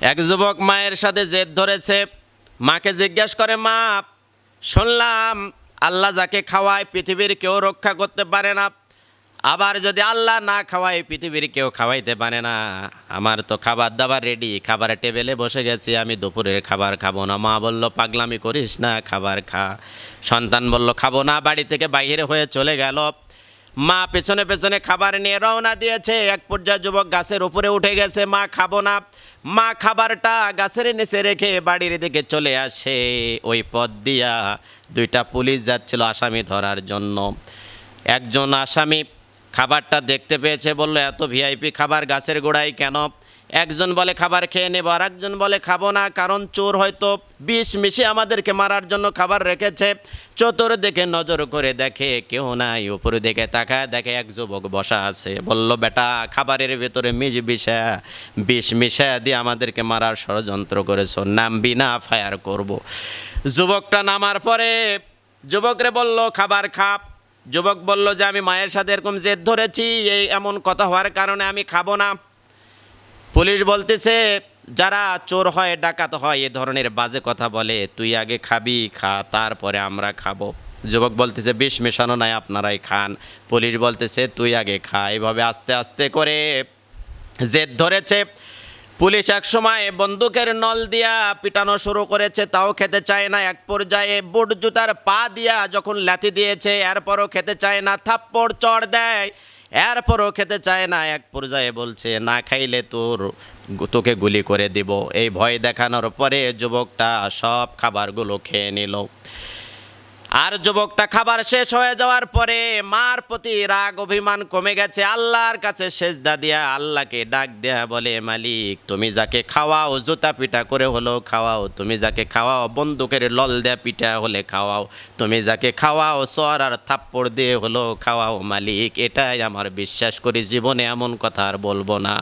এক যুবক মায়ের সাথে জেদ ধরেছে। মাকে জিজ্ঞাসা করে, মা শুনলাম আল্লাহ যাকে খাওয়ায় পৃথিবীর কেউ রক্ষা করতে পারে না, আবার যদি আল্লাহ না খাওয়ায় পৃথিবীর কেউ খাওয়াইতে পারে না। আমার তো খাবার দাবার রেডি, খাবারের টেবিলে বসে গেছি, আমি দুপুরের খাবার খাবো না। মা বলল, পাগলামি করিস না, খাবার খা। সন্তান বলল, খাবো না, বাড়ি থেকে বাইরে হয়ে চলে গেল। মা পেছনে পেছনে খাবার নিয়ে রওনা দিয়েছে। এক পর্যায়ে যুবক গাছের উপরে উঠে গেছে, মা খাবো না। মা খাবারটা গাছের নিচে রেখে বাড়ির দিকে চলে আসে। ওই পথ দিয়া দুইটা পুলিশ যাচ্ছিল আসামি ধরার জন্য। একজন আসামি খাবারটা দেখতে পেয়েছে, বলল, এত ভিআইপি খাবার গাছের গোড়ায় কেন? একজন বলে খাবার খেয়ে নেব, আর একজন বলে খাবো না, কারণ চোর হয়তো বিষ মিশিয়ে আমাদেরকে মারার জন্য খাবার রেখেছে। চতুর্দিকে নজর করে দেখে কেউ নাই, উপরে দিকে তাকায় দেখে এক যুবক বসা আছে। বলল, বেটা খাবারের ভেতরে বিষ মিশায়া দিয়ে আমাদেরকে মারার ষড়যন্ত্র করেছ, নামবি না ফায়ার করব। যুবকটা নামার পরে যুবকরে বলল, খাবার খা। যুবক বলল যে আমি মায়ের সাথে এরকম জেদ ধরেছি, এই এমন কথা হওয়ার কারণে আমি খাবো না। পুলিশ বলতেছে, যারা চোর হয় ডাকাত হয় এ ধরনের বাজে কথা বলে, তুই আগে খাবি, খা, তারপরে আমরা খাবো। যুবক বলতেছে, বিষ মেশানো নাই, আপনারাই খান। পুলিশ বলতেছে, তুই আগে খা। এভাবে আস্তে আস্তে করে জেদ ধরেছে। পুলিশ এক সময় বন্দুকের নল দিয়া পিটানো শুরু করেছে, তাও খেতে চায় না। এক পর্যায়ে বুট জুতার পা দিয়া যখন লাথি দিয়েছে, এরপরও খেতে চায় না। থাপ্পড় চড় দেয়, এরপরও খেতে চায় না। এক পর্যায়ে বলছে, না খাইলে তোকে গুলি করে দিব। এই ভয় দেখানোর পরে যুবকটা সব খাবারগুলো খেয়ে নিল। আর যুবকটা খাবার শেষ হয়ে যাওয়ার পরে মার প্রতি রাগ অভিমান কমে গেছে। আল্লাহর কাছে সেজদা দিয়া আল্লাহকে ডাক দেয়া বলে, মালিক তুমি যাকে খাওয়াও, জুতা পিটা করে হলেও খাওয়াও, তুমি যাকে খাওয়াও বন্দুকের লল দেয়া পিটা হলে খাওয়াও, তুমি যাকে খাওয়াও সর আর থাপ্পড় দিয়ে হলেও খাওয়াও, মালিক এটাই আমার বিশ্বাস করি, জীবনে এমন কথা আর বলবো না।